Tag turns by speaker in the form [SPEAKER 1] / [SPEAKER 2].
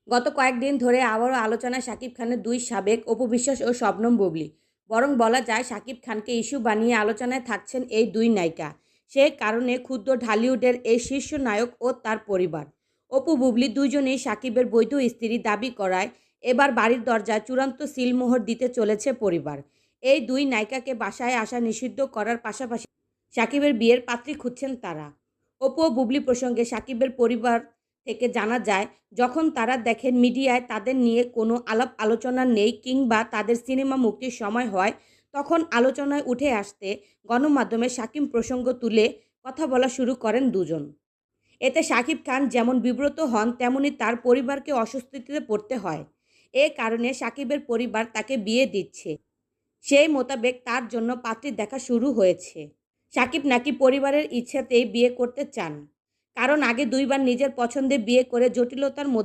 [SPEAKER 1] গত কয়েকদিন ধরে আবারও আলোচনায় শাকিব খানের দুই সাবেক অপু বিশ্বাস ও শবনম বুবলী। বরং বলা যায় শাকিব খানকে ইস্যু বানিয়ে আলোচনায় থাকছেন এই দুই নায়িকা। সে কারণে ক্ষুব্ধ ঢালিউডের এই শীর্ষ নায়ক ও তার পরিবার। অপু বুবলী দুইজনেই শাকিবের বৈধ স্ত্রী দাবি করায় এবার বাড়ির দরজায় চূড়ান্ত সিলমোহর দিতে চলেছে পরিবার। এই দুই নায়িকাকে বাসায় আসা নিষিদ্ধ করার পাশাপাশি শাকিবের বিয়ের পাত্রী খুঁজছেন তারা। অপু ও বুবলী প্রসঙ্গে শাকিবের পরিবার থেকে জানা যায়, যখন তারা দেখেন মিডিয়ায় তাদের নিয়ে কোনো আলাপ আলোচনা নেই কিংবা তাদের সিনেমা মুক্তির সময় হয়, তখন আলোচনায় উঠে আসতে গণমাধ্যমে শাকিব প্রসঙ্গ তুলে কথা বলা শুরু করেন দুজন। এতে শাকিব খান যেমন বিব্রত হন, তেমনি তার পরিবারকে অস্বস্তিতে পড়তে হয়। এ কারণে শাকিবের পরিবার তাকে বিয়ে দিচ্ছে, সেই মোতাবেক তার জন্য পাত্রী দেখা শুরু হয়েছে। শাকিব নাকি পরিবারের ইচ্ছাতেই বিয়ে করতে চান, কারণ আগে দুইবার নিজের পছন্দে বিয়ে করে জটিলতার মধ্যে